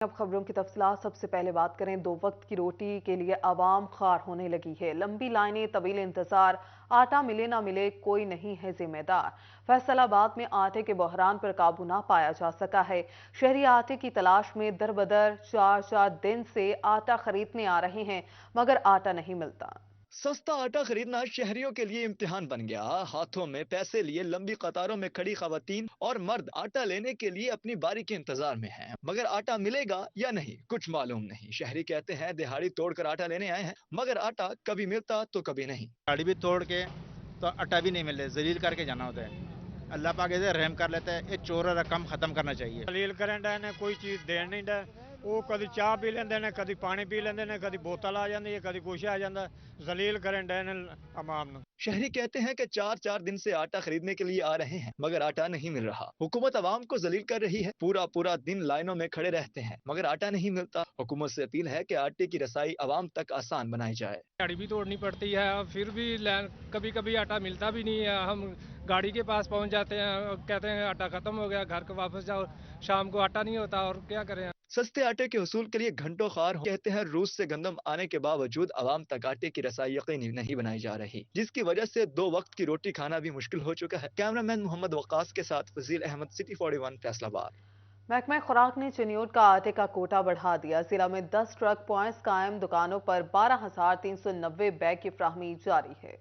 اب خبروں کی تفصیلات سب سے پہلے بات کریں۔ دو وقت کی روٹی کے لیے عوام خوار ہونے لگی ہے۔ لمبی لائنیں، طویل انتظار، آٹا ملے نہ ملے کوئی نہیں ہے ذمہ دار۔ فیصل آباد میں آٹے کے بحران پر قابو نہ پایا جا سکا ہے۔ شہری آٹے کی تلاش میں در بدر 4 دن سے آٹا خریدنے آ رہے ہیں، مگر آٹا نہیں ملتا۔ سستا آٹا خریدنا شہریوں کے لیے امتحان بن گیا۔ ہاتھوں میں پیسے لیے لمبی قطاروں میں کھڑی خواتین اور مرد آٹا لینے کے لیے اپنی باری کے انتظار میں ہیں، مگر آٹا ملے گا یا نہیں کچھ معلوم نہیں۔ شہری کہتے ہیں دہاڑی توڑ کر آٹا لینے آئے ہیں، مگر آٹا کبھی ملتا تو کبھی نہیں۔ گاڑی بھی توڑ کے تو آٹا بھی نہیں مل رہا، ذلیل کر کے جانا ہوتا ہے۔ اللہ پاک اسے رحم کر لیتا ہے، یہ چور رقم ختم کرنا چاہیے۔ ذلیل کرن ڈے نے کوئی چیز دین نہیں ڈے، وہ کدی چاہ پی لیندے نے، کدی پانی پی لیندے نے، کدی بوتل آ جاندی ہے، کدی کچھ آ جاندا ہے۔ ذلیل کرن ڈے نے عوام نو۔ شہری کہتے ہیں کہ 4 دن سے آٹا خریدنے کے لیے آ رہے ہیں، مگر آٹا نہیں مل رہا۔ حکومت عوام کو ذلیل کر رہی ہے، پورا دن لائنوں میں کھڑے رہتے ہیں، مگر آٹا نہیں ملتا۔ حکومت سے اپیل ہے کہ آٹے کی رسائی عوام تک آسان بنائی جائے۔ گاڑی بھی توڑنی پڑتی ہے، پھر بھی کبھی کبھی آٹا ملتا بھی نہیں ہے۔ ہم گاڑی کے پاس پہنچ جاتے ہیں، کہتے ہیں آٹا ختم ہو گیا، گھر کو واپس جاؤ، شام کو آٹا نہیں ہوتا، اور کیا کریں۔ سستے آٹے کے حصول کے لیے گھنٹوں خوار کہتے ہیں روس سے گندم آنے کے باوجود عوام تک آٹے کی رسائی یقینی نہیں بنائی جا رہی، جس کی وجہ سے 2 وقت کی روٹی کھانا بھی مشکل ہو چکا ہے۔ کیمرہ مین محمد وقاص کے ساتھ فضیل احمد، سٹی 41، فیصل آباد۔ محکمہ خوراک نے چنیوٹ کا آٹے کا کوٹا بڑھا دیا۔ ضلع میں 10 ٹرک پوائنٹس قائم، دکانوں پر 12,390 بیگ کی فراہمی جاری ہے۔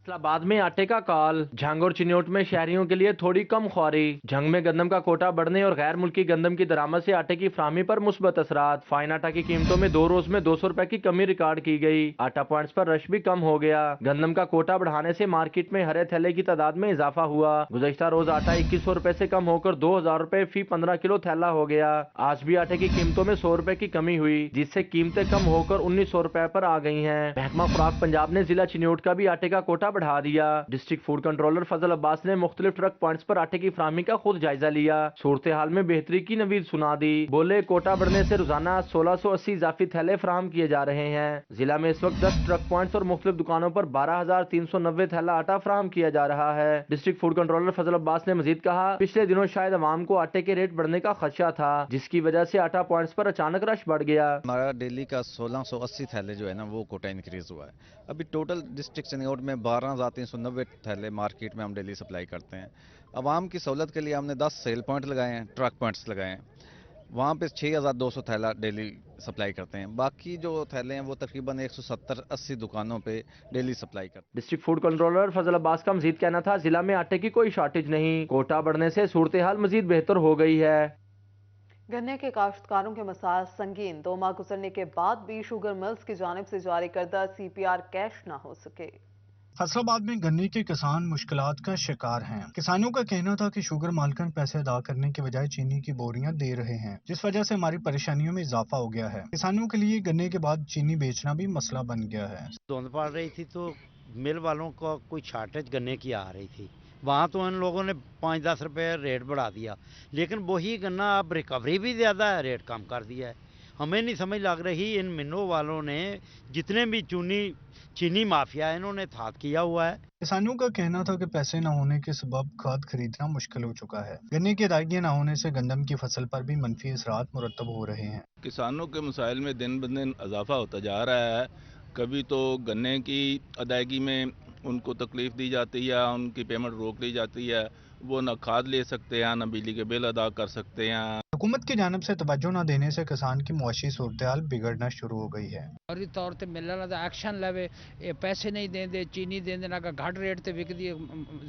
فیصل آباد میں آٹے کا کال، جھنگ اور چنیوٹ میں شہریوں کے لیے تھوڑی کم خواری۔ جھنگ میں گندم کا کوٹا بڑھنے اور غیر ملکی گندم کی درآمد سے آٹے کی فراہمی پر مثبت اثرات۔ فائن آٹا کی قیمتوں میں 2 روز میں 200 روپے کی کمی ریکارڈ کی گئی۔ آٹا پوائنٹس پر رش بھی کم ہو گیا۔ گندم کا کوٹا بڑھانے سے مارکیٹ میں ہرے تھیلے کی تعداد میں اضافہ ہوا۔ گزشتہ روز آٹا 2100 روپے سے کم ہو کر 2000 روپے فی 15 کلو تھیلا ہو گیا۔ آج بھی آٹے کی قیمتوں میں 100 روپے کی کمی ہوئی، جس سے قیمتیں کم ہو کر 1900 روپے پر آ گئی ہیں۔ محکمہ خوراک پنجاب نے ضلع چنیوٹ کا بھی آٹے کا کوٹا بڑھا دیا۔ ڈسٹرکٹ فوڈ کنٹرولر فضل عباس نے مختلف ٹرک پوائنٹس پر آٹے کی فراہمی کا خود جائزہ لیا۔ صورتحال میں بہتری کی نوید سنا دی۔ بولے کوٹا بڑھنے سے روزانہ 1680 اضافی تھیلے فراہم کیے جا رہے ہیں۔ ضلع میں اس وقت 10 ٹرک پوائنٹس اور مختلف دکانوں پر 12,390 تھیلا آٹا فراہم کیا جا رہا ہے۔ ڈسٹرکٹ فوڈ کنٹرولر فضل عباس نے مزید کہا، پچھلے دنوں شاید عوام کو آٹے کے ریٹ بڑھنے کا خدشہ تھا، جس کی وجہ سے آٹا پوائنٹس پر اچانک رش بڑھ گیا۔ ہمارا ڈیلی کا 1680 تھیلے جو ہے نا وہ کوٹا انکریز ہوا ہے۔ ابھی ٹوٹل ڈسٹرکٹ چنیوٹ میں 12,390 تھیلے مارکیٹ میں ہم ڈیلی سپلائی کرتے ہیں۔ عوام کی سہولت کے لیے ہم نے 10 سیل پوائنٹ لگائے ہیں، ٹرک پوائنٹس لگائے ہیں، وہاں پہ 6200 تھیلا ڈیلی سپلائی کرتے ہیں۔ باقی جو تھیلے ہیں وہ تقریباً 170-80 دکانوں پہ ڈیلی سپلائی کرتے ہیں۔ ڈسٹرکٹ فوڈ کنٹرولر فضل عباس کا مزید کہنا تھا، ضلع میں آٹے کی کوئی شارٹیج نہیں، کوٹا بڑھنے سے صورتحال مزید بہتر ہو گئی ہے۔ گنے کے کاشتکاروں کے مسائل سنگین، 2 ماہ گزرنے کے بعد بھی شوگر ملز کی جانب سے جاری کردہ CPR کیش نہ ہو سکے۔ فیصل آباد میں گنے کے کسان مشکلات کا شکار ہیں۔ کسانوں کا کہنا تھا کہ شوگر مالکان پیسے ادا کرنے کے بجائے چینی کی بوریاں دے رہے ہیں، جس وجہ سے ہماری پریشانیوں میں اضافہ ہو گیا ہے۔ کسانوں کے لیے گنے کے بعد چینی بیچنا بھی مسئلہ بن گیا ہے۔ دھند پڑ رہی تھی تو مل والوں کو کوئی شارٹیج گنے کی آ رہی تھی، وہاں تو ان لوگوں نے 5-10 روپے ریٹ بڑھا دیا، لیکن وہی گنا اب ریکوری بھی زیادہ ہے، ریٹ کم کر دیا ہے۔ ہمیں نہیں سمجھ لگ رہی، ان منوں والوں نے جتنے بھی چینی مافیا انہوں نے تھات کیا ہوا ہے۔ کسانوں کا کہنا تھا کہ پیسے نہ ہونے کے سبب کھاد خریدنا مشکل ہو چکا ہے۔ گنے کی ادائیگیاں نہ ہونے سے گندم کی فصل پر بھی منفی اثرات مرتب ہو رہے ہیں۔ کسانوں کے مسائل میں دن بدن اضافہ ہوتا جا رہا ہے۔ کبھی تو گنے کی ادائیگی میں ان کو تکلیف دی جاتی ہے، ان کی پیمنٹ روک لی جاتی ہے، وہ نہ کھاد لے سکتے ہیں، نہ بجلی کے بل ادا کر سکتے ہیں۔ حکومت کی جانب سے توجہ نہ دینے سے کسان کی معاشی صورتحال بگڑنا شروع ہو گئی ہے۔ فوری طور تے ملنا دا ایکشن لے، پیسے نہیں دیں دے، چینی دیں دے، نہ گھٹ ریٹ تے وک دی،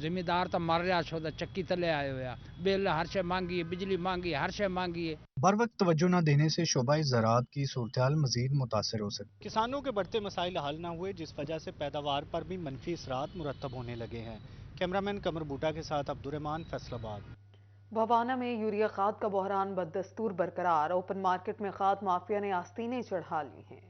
ذمہ دار تا مر رہا چھوڑا چکی تلے آئے ہویا، بل ہر شے مانگی ہے، بجلی مانگی ہے، ہر شے مانگی ہے۔ بر وقت توجہ نہ دینے سے شعبہ زراعت کی صورتحال مزید متاثر ہو سکتی ہے۔ کسانوں کے بڑھتے مسائل حل نہ ہوئے، جس وجہ سے پیداوار پر بھی منفی اثرات مرتب ہونے لگے ہیں۔ کیمرامین قمر بوٹا کے ساتھ عبدالرحمان، فیصل آباد۔ بھوانہ میں یوریا کھاد کا بحران بدستور برقرار، اوپن مارکیٹ میں کھاد مافیا نے آستینیں چڑھا لی ہیں۔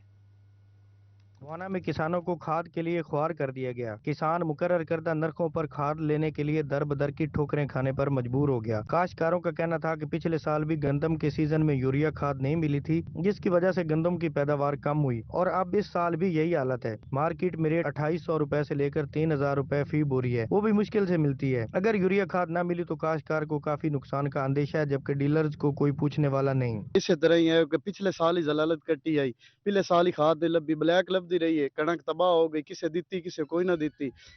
भुआना में किसानों को खाद के लिए ख्वार कर दिया गया। किसान मुकर्रर करदा नरखों पर खाद लेने के लिए दर बदर की ठोकरें खाने पर मजबूर हो गया। काश्तकारों का कहना था कि पिछले साल भी गंदम के सीजन में यूरिया खाद नहीं मिली थी, जिसकी वजह से गंदम की पैदावार कम हुई और अब इस साल भी यही हालत है। मार्केट में रेट 2800 रुपए से लेकर 3000 रुपए फी बोरी है, वो भी मुश्किल से मिलती है। अगर यूरिया खाद न मिली तो काश्तकार को काफी नुकसान का अंदेशा है, जबकि डीलर्स को कोई पूछने वाला नहीं। इस तरह ही है कि पिछले साल ही जलालत कट्टी आई, पिछले साल ही खाद लब्बी ब्लैक लब्दी रही है, कणक तबाह हो गई, किसे दी किसे कोई ना दी।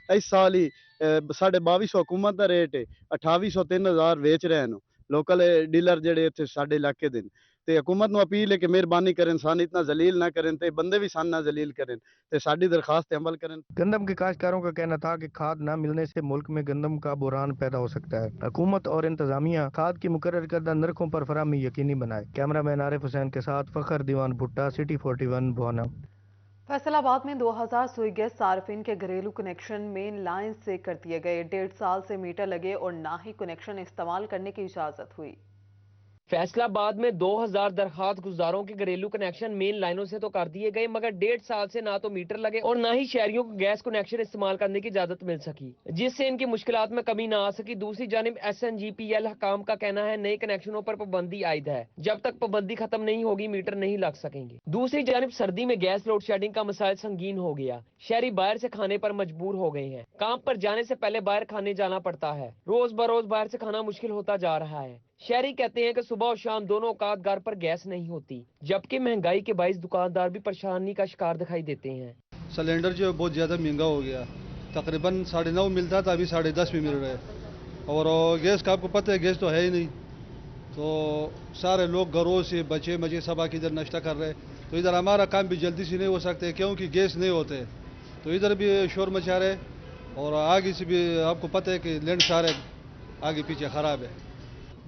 इस साल ही 2250 हुकूमत का रेट है, 2800 3000 वेच रहे हैं लोकल डीलर जेडे इत्थे साडे इलाके दे ते हुकूमत नूं अपील है कि मेहरबानी करें, सान इतना जलील ना करें ते बंदे भी सान ना जलील करें ते साडी दरखास्त अमल करें। गंदम के काश्तकारों का कहना था कि खाद न मिलने से मुल्क में गंदम का बुरान पैदा हो सकता है। हुकूमत और इंतजामिया खाद की मुकर्रर करदा नरखों पर फराहमी यकीनी बनाए। कैमरामैन आरिफ हुसैन के साथ फखर दीवान भुट्टा, सिटी 41 भुआना। फैसलाबाद में 2000 सुई गैस सार्फिन के घरेलू कनेक्शन मेन लाइन से कर दिए गए। 1.5 साल से मीटर लगे और ना ही कनेक्शन इस्तेमाल करने की इजाजत हुई। फैसलाबाद में 2000 दरखास्त गुजारों के घरेलू कनेक्शन मेन लाइनों से तो कर दिए गए, मगर 1.5 साल से ना तो मीटर लगे और ना ही शहरियों को गैस कनेक्शन इस्तेमाल करने की इजाजत मिल सकी, जिससे इनकी मुश्किलात में कमी ना आ सकी। दूसरी जानिब SNGPL हकाम का कहना है नए कनेक्शनों पर पाबंदी आयद है, जब तक पाबंदी खत्म नहीं होगी मीटर नहीं लग सकेंगे। दूसरी जानिब सर्दी में गैस लोड शेडिंग का मसाइल संगीन हो गया, शहरी बाहर से खाने पर मजबूर हो गए हैं। काम पर जाने से पहले बाहर खाने जाना पड़ता है, रोज बरोज बाहर से खाना मुश्किल होता जा रहा है। शहरी कहते हैं कि सुबह और शाम दोनों औकात घर पर गैस नहीं होती, जबकि महंगाई के बाइस दुकानदार भी परेशानी का शिकार दिखाई देते हैं। सिलेंडर जो है बहुत ज़्यादा महंगा हो गया, तकरीबन 9.5 मिलता था, अभी 10.5 में मिल रहा है। और गैस का आपको पता है, गैस तो है ही नहीं, तो सारे लोग घरों से बच्चे मजे सब आके इधर नाश्ता कर रहे हैं। तो इधर हमारा काम भी जल्दी से नहीं हो सकते क्योंकि गैस नहीं होते, तो इधर भी शोर मचा रहे। और आगे से भी आपको पता है कि लैंड सारे आगे पीछे ख़राब है।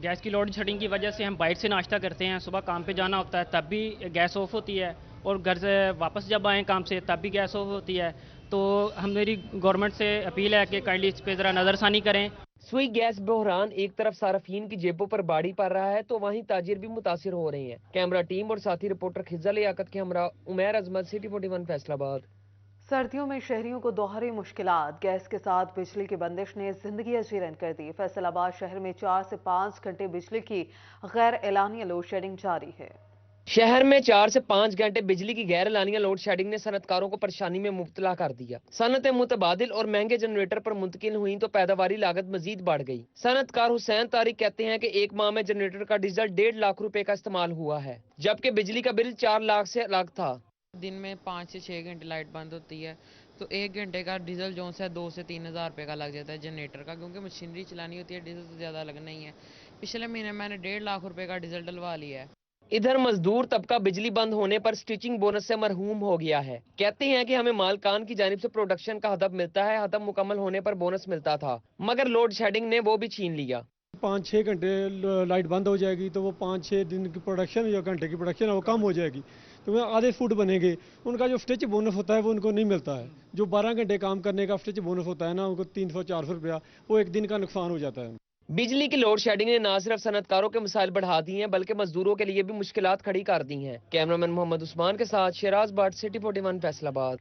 गैस की लोड शेडिंग की वजह से हम बाइट से नाश्ता करते हैं, सुबह काम पे जाना होता है तब भी गैस ऑफ होती है, और घर से वापस जब आएँ काम से तब भी गैस ऑफ होती है। तो मेरी गवर्नमेंट से अपील है कि काइंडली इस पे ज़रा नज़रसानी करें। सुई गैस बहरान एक तरफ सार्फिन की जेबों पर बाड़ी पड़ रहा है, तो वहीं ताजिर भी मुतासिर हो रहे हैं। कैमरा टीम और साथी रिपोर्टर खिज़ा लियाकत के हमरा उमैर अजमत, सिटी 41 फैसलाबाद। सर्दियों में शहरियों को दोहरी मुश्किलात, गैस के साथ बिजली की बंदिश ने जिंदगी अजीरन कर दी। फैसलाबाद शहर में 4 से 5 घंटे बिजली की गैर एलानिया लोड शेडिंग जारी है। शहर में 4 से 5 घंटे बिजली की गैर एलानिया लोड शेडिंग ने सनतकारों को परेशानी में मुब्तला कर दिया। सनतें मुतबादिल और महंगे जनरेटर पर मुंतकिल हुई तो पैदावारी लागत मजीद बढ़ गई। सनतकार हुसैन तारिक कहते हैं कि एक माह में जनरेटर का डीजल 1.5 लाख रुपए का इस्तेमाल हुआ है, जबकि बिजली का बिल 4 लाख से अलग था। दिन में 5 से 6 घंटे लाइट बंद होती है, तो 1 घंटे का डीजल जो है 2 से 3 हज़ार रुपये का लग जाता है जनरेटर का, क्योंकि मशीनरी चलानी होती है, डीजल तो ज़्यादा लगना ही है। पिछले महीने मैंने 1.5 लाख रुपए का डीजल डलवा लिया है। इधर मजदूर तबका बिजली बंद होने पर स्टिचिंग बोनस से मरहूम हो गया है। कहते हैं कि हमें मालकान की जानिब से प्रोडक्शन का हदफ मिलता है, हदफ मुकम्मल होने पर बोनस मिलता था, मगर लोड शेडिंग ने वो भी छीन लिया। 5-6 घंटे लाइट बंद हो जाएगी तो वो 5-6 दिन की प्रोडक्शन या घंटे की प्रोडक्शन है वो कम हो जाएगी, तो वो आधे फुट बनेंगे। उनका जो स्टिच बोनस होता है वो उनको नहीं मिलता है। जो 12 घंटे काम करने का स्टिच बोनस होता है ना, उनको 300-400 रुपया, वो एक दिन का नुकसान हो जाता है। बिजली की लोड शेडिंग ने न सिर्फ सनतकारों के मसाइल बढ़ा दिए हैं, बल्कि मजदूरों के लिए भी मुश्किलात खड़ी कर दी हैं। कैमरामैन मोहम्मद उस्मान के साथ शहराज भट्ट, सिटी 41 फैसलाबाद।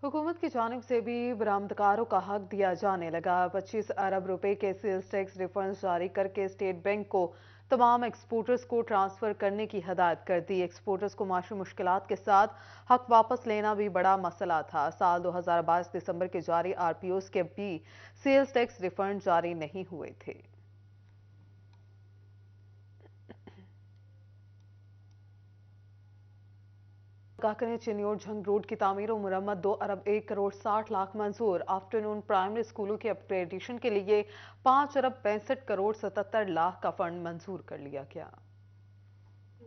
हुकूमत की जानिब से भी बरामदकारों का हक दिया जाने लगा। 25 अरब रुपए के सेल्स टैक्स रिफंड जारी करके स्टेट बैंक को तमाम एक्सपोर्टर्स को ट्रांसफर करने की हदायत कर दी। एक्सपोर्टर्स को माशी मुश्किलात के साथ हक वापस लेना भी बड़ा मसला था। साल 2022 दिसंबर के जारी RPOs के भी सेल्स टैक्स रिफंड जारी नहीं हुए थे। काकने चिन्योर झंग रोड की तामीर और मुरम्मत 2 अरब 1 करोड़ 60 लाख मंजूर। आफ्टरनून प्राइमरी स्कूलों के अपग्रेडेशन के लिए 5 अरब 65 करोड़ 77 लाख का फंड मंजूर कर लिया गया।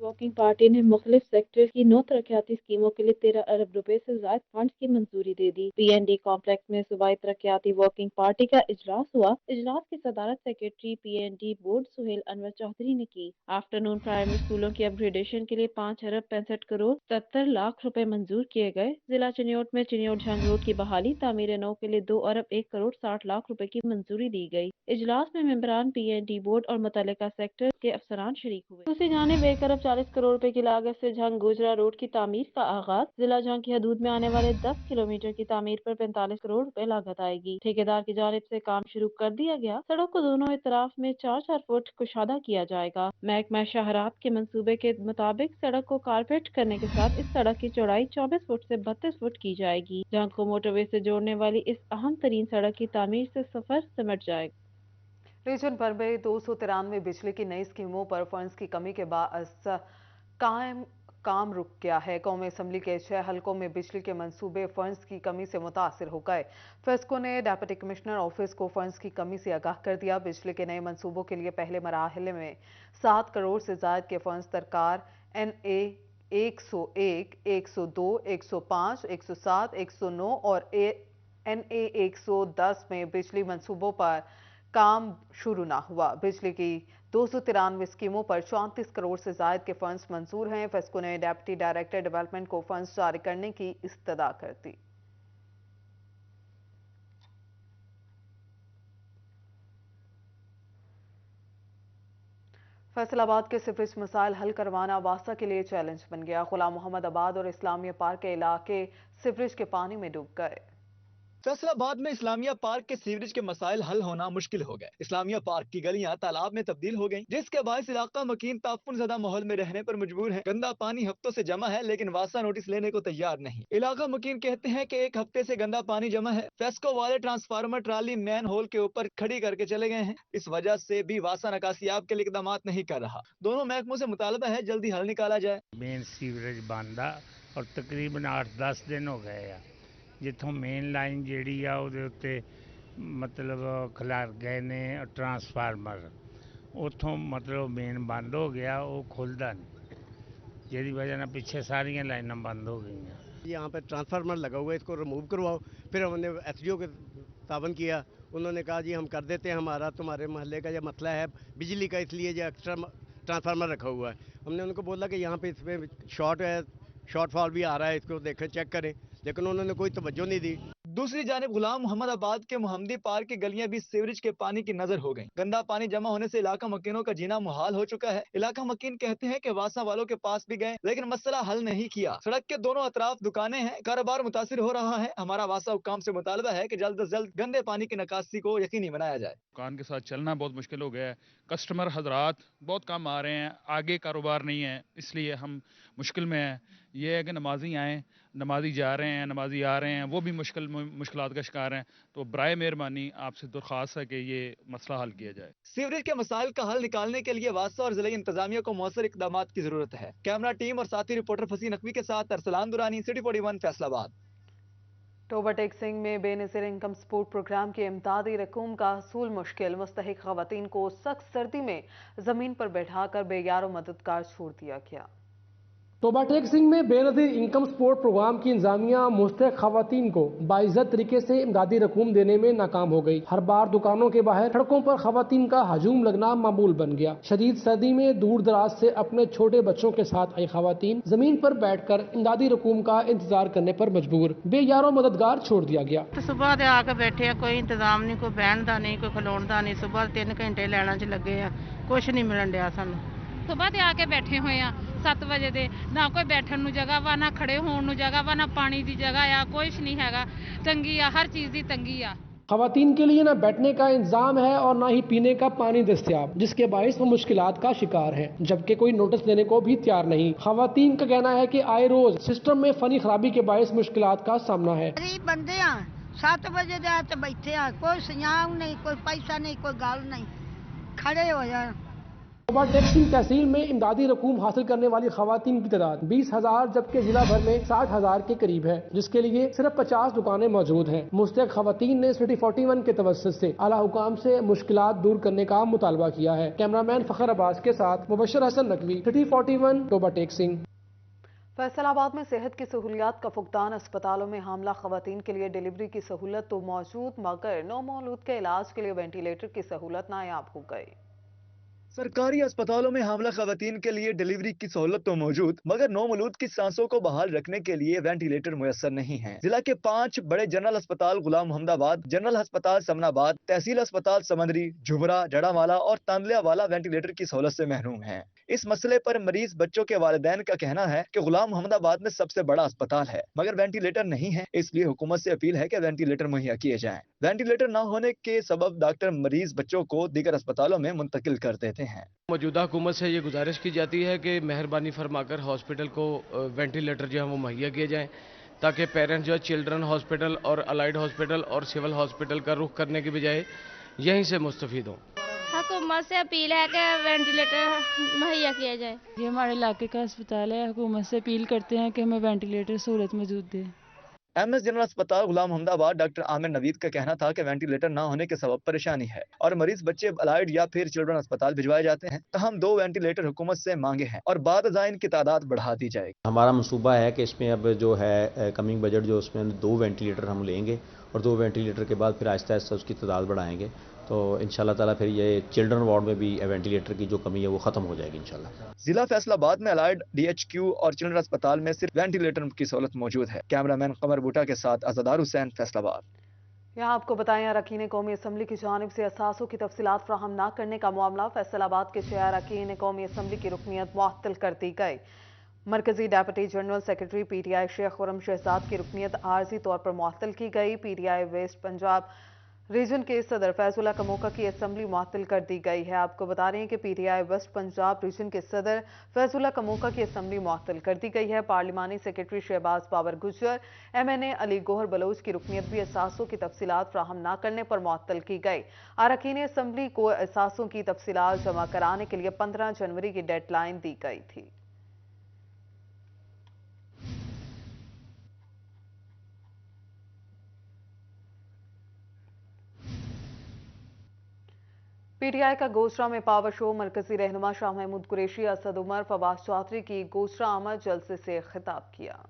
वर्किंग पार्टी ने मुख्तलिफ सेक्टर की 9 तरक्याती स्कीमों के लिए 13 अरब रुपए से ज्यादा फंड की मंजूरी दे दी। PND कॉम्प्लेक्स में सूबाई तरक्याती वर्किंग पार्टी का इजलास हुआ। इजलास की सदारत secretary PND board Suhail Anwar Chaudhry ने की। आफ्टरनून प्राइमरी स्कूलों की अपग्रेडेशन के लिए 5 अरब 65 करोड़ 77 लाख रुपए मंजूर किए गए। जिला चिन्योट में चिन्योट झंग रोड की बहाली तामीर नौ के लिए 2 अरब 1 करोड़ 60 लाख रुपए की मंजूरी दी गई। इजलास में मेंबरान PND बोर्ड और मुतल्लिका सेक्टर के अफसरान शरीक हुए। दूसरी जानिब 1 अरब 240 करोड़ रुपए की लागत से झंग गुजरा रोड की तामीर का आगाज। जिला झंग की हदूद में आने वाले 10 किलोमीटर की तामीर पर 45 करोड़ रुपए लागत आएगी। ठेकेदार की जानिब से काम शुरू कर दिया गया। सड़क को दोनों इतराफ में 4-4 फुट कुशादा किया जाएगा। महकमा शहरात के मंसूबे के मुताबिक सड़क को कारपेट करने के साथ इस सड़क की चौड़ाई 24 फुट से 32 फुट की जाएगी। झंग को मोटरवे से जोड़ने वाली इस अहम तरीन सड़क की तामीर से सफर सिमट जाएगा। रीजन भर में 293 बिजली की नई स्कीमों पर फंड्स की कमी के बायस काम रुक गया है। कौमी असम्बली के 6 हलकों में बिजली के मंसूबे फंड्स की कमी से मुतासिर हो गए। फेस्को ने डिप्टी कमिश्नर ऑफिस को फंड्स की कमी से आगाह कर दिया। बिजली के नए मंसूबों के लिए पहले मराहले में 7 करोड़ से ज्यादा के फंड्स दरकार। NA 101, 102, 105, 107, 109 और NA 110 में बिजली मंसूबों पर काम शुरू ना हुआ। बिजली की 293 स्कीमों पर 34 करोड़ से ज्यादा के फंड्स मंजूर हैं। फेस्को ने डेप्टी डायरेक्टर डेवलपमेंट को फंड्स जारी करने की इस्तदा कर दी। फैसलाबाद के सीवरेज मसाइल हल करवाना वासा के लिए चैलेंज बन गया। गुलाम मोहम्मद आबाद और इस्लामिया पार्क के इलाके सीवरेज के पानी में डूब गए। फैसलाबाद में इस्लामिया पार्क के सीवरेज के मसाइल हल होना मुश्किल हो गए। इस्लामिया पार्क की गलियां तालाब में तब्दील हो गईं, जिसके बायस इलाका मकीन ताफुन ज़दा माहौल में रहने पर मजबूर है। गंदा पानी हफ्तों से जमा है, लेकिन वासा नोटिस लेने को तैयार नहीं। इलाका मकीन कहते हैं कि 1 हफ्ते से गंदा पानी जमा है। फेस्को वाले ट्रांसफार्मर ट्राली मैन होल के ऊपर खड़ी करके चले गए हैं। इस वजह से भी वासा निकासियाब के लिए इकदाम नहीं कर रहा। दोनों महकमों से मुतालबा है जल्दी हल निकाला जाए। मेन सीवरेज बंद आ और तकरीबन 8-10 दिन हो गए आ। जिथों मेन लाइन जिहड़ी आ उहदे उत्ते मतलब खलार गए ने ट्रांसफार्मर, उतों मतलब मेन बंद हो गया, वो खुलता नहीं, जिहदी वजह से पीछे सारियां लाइनां बंद हो गई। यहाँ पे ट्रांसफार्मर लगा हुआ है, इसको रिमूव करवाओ। फिर हमने SDO के तावन किया, उन्होंने कहा जी हम कर देते हैं, हमारा तुम्हारे महल्ले का ये मसला है बिजली का, इसलिए जो एक्स्ट्रा ट्रांसफार्मर रखा हुआ है। हमने उनको बोला कि यहाँ पे इसमें शॉर्टफॉल भी आ रहा है, इसको देखें, चेक करें, लेकिन उन्होंने कोई तवज्जो नहीं दी। दूसरी जानिब गुलाम मोहम्मद आबाद के मोहम्मदी पार्क की गलियां भी सीवरेज के पानी की नजर हो गईं। गंदा पानी जमा होने से इलाका मकीनों का जीना मुहाल हो चुका है। इलाका मकीन कहते हैं कि वासा वालों के पास भी गए, लेकिन मसला हल नहीं किया। सड़क के दोनों अतराफ दुकानें हैं, कारोबार मुतासिर हो रहा है। हमारा वासा हुक्काम से मुतालबा है कि जल्द से जल्द गंदे पानी की निकासी को यकीनी बनाया जाए। दुकान के साथ चलना बहुत मुश्किल हो गया है। कस्टमर हजरात बहुत कम आ रहे हैं, आगे कारोबार नहीं है, इसलिए हम मुश्किल में हैं। ये है कि नमाजी आएँ, नमाजी जा रहे हैं, नमाजी आ रहे हैं, वो भी मुश्किलात का शिकार हैं। तो बराए मेहरबानी आपसे दरख्वास्त है कि ये मसला हल किया जाए। सीवरेज के मसाइल का हल निकालने के लिए वासा और जिला इंतजामिया को मौसर इकदाम की जरूरत है। कैमरा टीम और साथी रिपोर्टर फसी नकवी के साथ अरसलान दुरानी, सिटी 41 फैसलाबाद। टोबा टेक्सिंग में बेनज़ीर इनकम सपोर्ट प्रोग्राम की इमदादी रकूम का हसूल मुश्किल। मुस्तहिक खवातीन को सख्त सर्दी में जमीन पर बैठाकर बेयारो मददगार छोड़ दिया गया। टोबा टेक्सिंग में बेनज़ीर इनकम सपोर्ट प्रोग्राम की इंतजामिया मुस्तहिक खवातीन को बाइज्जत तरीके से इमदादी रकूम देने में नाकाम हो गई। हर बार दुकानों के बाहर सड़कों पर खवातीन का हजूम लगना मामूल बन गया। शदीद सर्दी में दूर दराज से अपने छोटे बच्चों के साथ आई खवातीन जमीन पर बैठकर इमदादी रकूम का इंतजार करने पर मजबूर, बेयारो मददगार छोड़ दिया गया। तो सुबह दे आके बैठे, कोई इंतजाम नहीं, कोई बहन का नहीं, कोई खलोण का नहीं। सुबह 3 घंटे लैना च लगे आ, कुछ नहीं मिलन दिया सानू। सुबह दे आके बैठे हुए हैं 7 वजे दे, ना कोई बैठन नू जगह वा, ना खड़े होने नू जगह वा, ना पानी दी जगह आ, कुछ नहीं हैगा। तंगी आ, हर चीज दी तंगी आ। खवातीन के लिए न बैठने का इंतजाम है और न ही पीने का पानी दस्तयाब, जिसके बायस वो मुश्किलात का शिकार है, जबकि कोई नोटिस देने को भी तैयार नहीं। खवातीन का कहना है कि आए रोज सिस्टम में फनी खराबी के बायस मुश्किलात का सामना है। गरीब बंदे आ, 7 बजे दे आते बैठे आ, कोई सियाम नहीं, कोई पैसा नहीं, कोई गल नहीं, खड़े हो जाए। टोबा टेक्सिंग तहसील में इमदादी रकूम हासिल करने वाली खवातीन की तादाद 20,000 जबकि जिला भर में 60,000 के करीब है, जिसके लिए सिर्फ 50 दुकानें मौजूद हैं। मुस्तहिक खवातीन ने सिटी 41 के तवस्सुत से आला हुकाम से मुश्किलात दूर करने का मुतालबा किया है। कैमरामैन फखर अब्बास के साथ मुबशर हसन नकवी, सिटी 41, टोबा टेक्सिंग। फैसलाबाद में सेहत की सहूलियात का फुकदान। अस्पतालों में हामला खवातीन के लिए डिलीवरी की सहूलत तो मौजूद, मगर नौमौलूद के इलाज के लिए वेंटिलेटर की सहूलत नायाब हो गई। सरकारी अस्पतालों में हामला खवातीन के लिए डिलीवरी की सहूलत तो मौजूद, मगर नौमौलूद की सांसों को बहाल रखने के लिए वेंटिलेटर मुयस्सर नहीं है। जिला के 5 बड़े जनरल अस्पताल गुलाम मोहम्मद आबाद, जनरल अस्पताल समनाबाद, तहसील अस्पताल समंदरी, झुबरा, जड़ावाला और तांदलिया वाला वेंटिलेटर की सहूलत से महरूम हैं। इस मसले पर मरीज बच्चों के वालिदैन का कहना है कि गुलाम मोहम्मदाबाद में सबसे बड़ा अस्पताल है मगर वेंटिलेटर नहीं है, इसलिए हुकूमत से अपील है कि वेंटिलेटर मुहैया किए जाएं। वेंटिलेटर न होने के सबब डॉक्टर मरीज बच्चों को दीगर अस्पतालों में मुंतकिल कर देते हैं। मौजूदा हुकूमत से ये गुजारिश की जाती है कि मेहरबानी फरमाकर हॉस्पिटल को वेंटिलेटर जो है वो मुहैया किए जाएँ ताकि पेरेंट्स जो है चिल्ड्रन हॉस्पिटल और अलाइड हॉस्पिटल और सिविल हॉस्पिटल का रुख करने की बजाय यहीं से मुस्तफीद हों। हुकूमत से अपील है कि वेंटिलेटर मुहैया किया जाए। ये हमारे इलाके का अस्पताल है, हुकूमत से अपील करते हैं कि हमें वेंटिलेटर सहूलत मौजूद दे। एमएस जनरल अस्पताल गुलाम मोहम्मदाबाद डॉक्टर आमिर नवीद का कहना था कि वेंटिलेटर न होने के सबब परेशानी है और मरीज बच्चे अलाइड या फिर चिल्ड्रन अस्पताल भिजवाए जाते हैं। तहम 2 वेंटिलेटर हुकूमत से मांगे हैं और बाद अज़ाइन की तादाद बढ़ा दी जाएगी। हमारा मंसूबा है कि इसमें अब जो है कमिंग बजट जो उसमें 2 वेंटिलेटर हम लेंगे और 2 वेंटिलेटर के बाद फिर आहिस्ता आहिस्ता उसकी तादाद बढ़ाएंगे, तो इंशाल्लाह ताला फिर ये चिल्ड्रन वार्ड में भी वेंटिलेटर की जो कमी है वो खत्म हो जाएगी इंशाल्लाह। जिला फैसलाबाद में अलाइड, DHQ और चिल्ड्रन अस्पताल में सिर्फ वेंटिलेटर की सहूलत मौजूद है। कैमरामैन कमर बूटा के साथ अज़दार हुसैन, फैसलाबाद। यहाँ आपको बताएं, अरकान कौमी असम्बली की जानिब से असासों की तफसीलात फ्राहम न करने का मामला फैसलाबाद के 6 अरकान कौमी असम्बली की रुकनियत मुअत्तल कर दी गई। मरकजी deputy general secretary PTI Sheikh Khurram Shahzad की रुकनियत आर्जी तौर पर मुअत्तल की गई। PTI वेस्ट पंजाब रीजन के सदर फैजुल्ला कमोका की असम्बली मुअत्तल कर दी गई है। आपको बता रहे हैं कि PTI वेस्ट पंजाब रीजन के सदर फैजुल्ला कमोका की असम्बली मुअत्तल कर दी गई है। पार्लिमानी सेक्रेटरी शहबाज बाबर गुजर, MNA अली गोहर बलोच की रुकनियत भी असासों की तफसीलात फ्राहम न करने पर मुअत्तल की गई। अरकान असम्बली को असासों की तफसीलात जमा कराने के लिए 15 जनवरी की डेडलाइन दी गई थी। PTI का गोशरा में पावर शो, मरकजी रहनुमा शाह महमूद कुरैशी, असद उमर, फवाद चौधरी की गोशरा आमद जलसे से खिताब किया।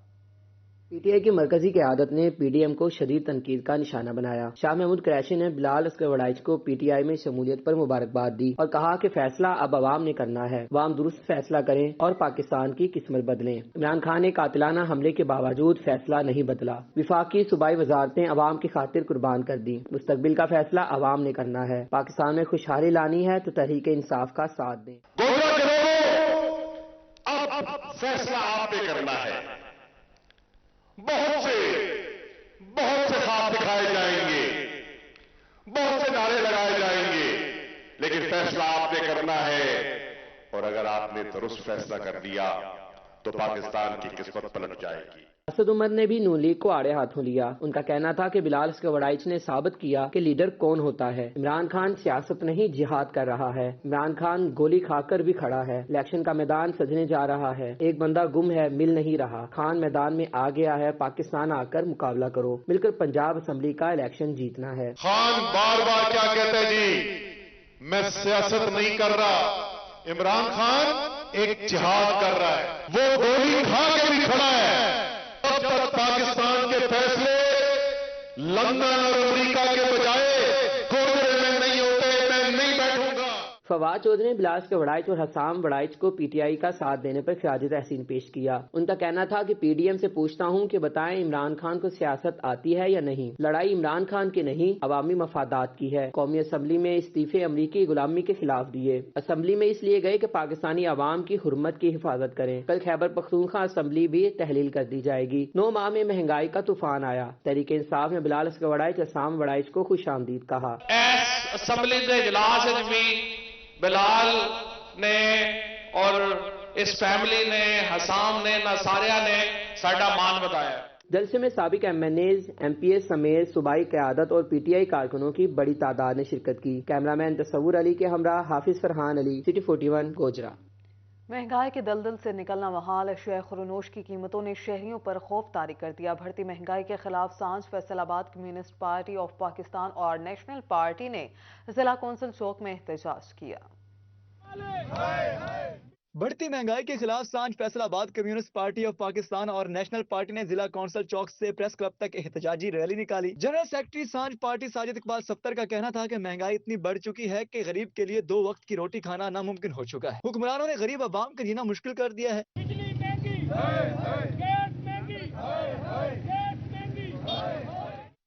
PTI की मरकजी क़यादत ने PDM को शदीद तनकीद का निशाना बनाया। शाह महमूद कुरैशी ने बिलाल अस्कर वड़ाइच को PTI में शमूलियत पर मुबारकबाद दी और कहा कि फैसला अब अवाम ने करना है, अवाम दुरुस्त फैसला करें और पाकिस्तान की किस्मत बदलें। इमरान खान ने कातिलाना हमले के बावजूद फैसला नहीं बदला। विफाकी सूबाई वजारतें अवाम की खातिर कुर्बान कर दी। मुस्तकबिल का फैसला अवाम ने करना है। पाकिस्तान में खुशहाली लानी है तो तहरीक इंसाफ का साथ दें। अब फैसला आपने करना है। बहुत से ख्वाब दिखाए जाएंगे, बहुत से नारे लगाए जाएंगे, लेकिन फैसला आपने करना है। और अगर आपने दुरुस्त फैसला कर दिया तो पाकिस्तान की किस्मत पलट जाएगी। असद उमर ने भी नून लीग को आड़े हाथों लिया। उनका कहना था कि बिलाल अस्कर वड़ाइच ने साबित किया कि लीडर कौन होता है। इमरान खान सियासत नहीं जिहाद कर रहा है। इमरान खान गोली खाकर भी खड़ा है। इलेक्शन का मैदान सजने जा रहा है। एक बंदा गुम है, मिल नहीं रहा। खान मैदान में आ गया है, पाकिस्तान आकर मुकाबला करो, मिलकर पंजाब असम्बली का इलेक्शन जीतना है। खान बार बार क्या कहते हैं जी, मैं सियासत नहीं कर रहा। इमरान खान एक जिहाद कर रहा है, वो गोली खा के भी खड़ा है। तब तक पाकिस्तान के फैसले लंदन और अमेरिका के बजाय गोदरे में नहीं होते, मैं नहीं बैठूंगा। फवाद चौधरी ने बिलाल अस्कर वड़ाइच और हसाम वड़ाइच को PTI का साथ देने पर खिराज तहसीन पेश किया। उनका कहना था कि PDM से पूछता हूं कि बताएं इमरान खान को सियासत आती है या नहीं। लड़ाई इमरान खान की नहीं, अवामी मफादात की है। कौमी असम्बली में इस्तीफे अमरीकी गुलामी के खिलाफ दिए। असम्बली में इसलिए गए कि पाकिस्तानी अवाम की हुर्मत की हिफाजत करें। कल खैबर पख्तूनख्वा असम्बली भी तहलील कर दी जाएगी। 9 माह में महंगाई का तूफान आया। तहरीक इंसाफ ने बिलाल अस्कर वड़ाइच, हसाम वड़ाइच को खुशामदीद कहा। असम्बली के इजलास में बिलाल ने और इस फैमिली ने, हसाम ने, नसारिया ने साडा मान बताया। जलसे में साबिक MNAs, MPs समेत सूबाई क़यादत और PTI कारकुनों की बड़ी तादाद ने शिरकत की। कैमरामैन तसव्वुर अली के हमरा हाफिज फरहान अली, City 41 गोजरा। महंगाई के दलदल से निकलना महाल, अशिया खुरनोश की कीमतों ने शहरियों पर खौफ तारी कर दिया। बढ़ती महंगाई के खिलाफ सांझ Faisalabad communist party of Pakistan और नेशनल पार्टी ने जिला कौंसिल चौक में एहतजाज किया। बढ़ती महंगाई के खिलाफ सांझ Faisalabad communist party of Pakistan और नेशनल पार्टी ने जिला कौंसिल चौक से प्रेस क्लब तक एहतजाजी रैली निकाली। जनरल सेक्रेटरी सांझ पार्टी साजिद इकबाल सफ्तर का कहना था कि महंगाई इतनी बढ़ चुकी है कि गरीब के लिए 2 वक्त की रोटी खाना नामुमकिन हो चुका है। हुक्मरानों ने गरीब अवाम का जीना मुश्किल कर दिया है।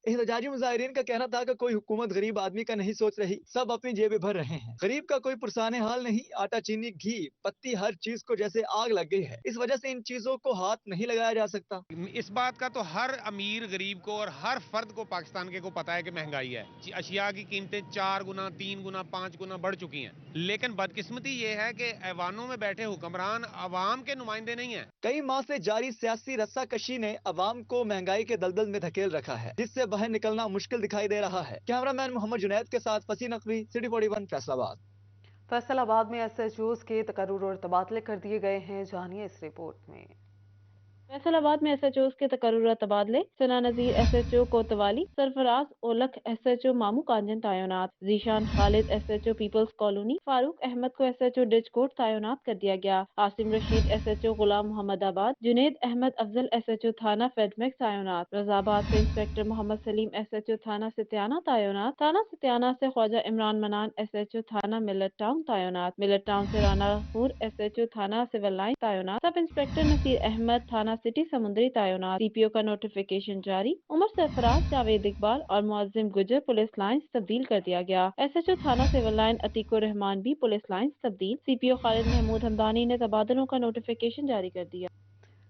एहतजाजी मुजाहिरीन का कहना था कि कोई हुकूमत गरीब आदमी का नहीं सोच रही, सब अपनी जेबें भर रहे हैं। गरीब का कोई पुरसाने हाल नहीं, आटा चीनी घी पत्ती हर चीज को जैसे आग लग गई है। इस वजह से इन चीजों को हाथ नहीं लगाया जा सकता। इस बात का तो हर अमीर गरीब को और हर फर्द को पाकिस्तान के को पता है कि महंगाई है, अशिया की कीमतें 4 गुना 3 गुना 5 गुना बढ़ चुकी हैं। लेकिन बदकिस्मती ये है कि ऐवानों में बैठे हुक्मरान अवाम के नुमाइंदे नहीं हैं। कई माह से जारी सियासी रस्साकशी ने अवाम को महंगाई के दलदल में धकेल रखा है, जिससे बाहर निकलना मुश्किल दिखाई दे रहा है। कैमरामैन मोहम्मद जुनैद के साथ फसी नकवी, सिटी 41 फैसलाबाद। फैसलाबाद में एसएचओज के तकर्रुर और तबादले कर दिए गए हैं, जानिए इस रिपोर्ट में। फैसलाबाद में एसएचओज के तकर्रुर तबादले। सना नजीर एसएचओ कोतवाली, सरफराज ओलख एसएचओ मामू कांजन तैनात, Zeeshan Khalid SHO People's Colony, Farooq Ahmed को एसएचओ डिजकोट तैनात कर दिया गया। आसिम रशीद एसएचओ गुलाम मोहम्मदाबाद, जुनेद अहमद अफजल एसएचओ थाना फेडमेक्स तैनात, रजाबाद से इंस्पेक्टर मोहम्मद सलीम एसएचओ थाना सितियाना तैनात, थाना सितियाना से ख्वाजा इमरान मनान एसएचओ थाना मिलट टाउन तैनात, मिलट टाउन से राना हूर एसएचओ थाना सिविल लाइन तैनात, सब इंस्पेक्टर नसीर अहमद थाना सिटी समुद्री तैनात। सीपीओ का नोटिफिकेशन जारी। उमर सरफराज, जावेद इकबाल और मुअज्जिम गुजर पुलिस लाइंस तब्दील कर दिया गया। एसएचओ थाना सिविल लाइन अतीको रहमान भी पुलिस लाइंस तब्दील। सीपीओ खालिद महमूद हमदानी ने तबादलों का नोटिफिकेशन जारी कर दिया।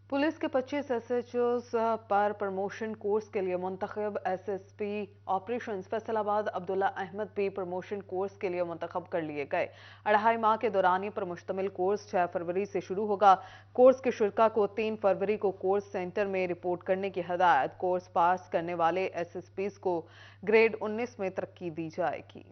पुलिस के 25 एसएचओज पर प्रमोशन कोर्स के लिए मुंतखब। एसएसपी ऑपरेशंस फैसलाबाद अब्दुल्ला अहमद भी प्रमोशन कोर्स के लिए मुंतखब कर लिए गए। 2.5 माह के दौरान पर मुश्तमिल कोर्स 6 फरवरी से शुरू होगा। कोर्स के शुल्का को 3 फरवरी को कोर्स सेंटर में रिपोर्ट करने की हदायत। कोर्स पास करने वाले एसएसपीज को ग्रेड 19 में तरक्की दी जाएगी।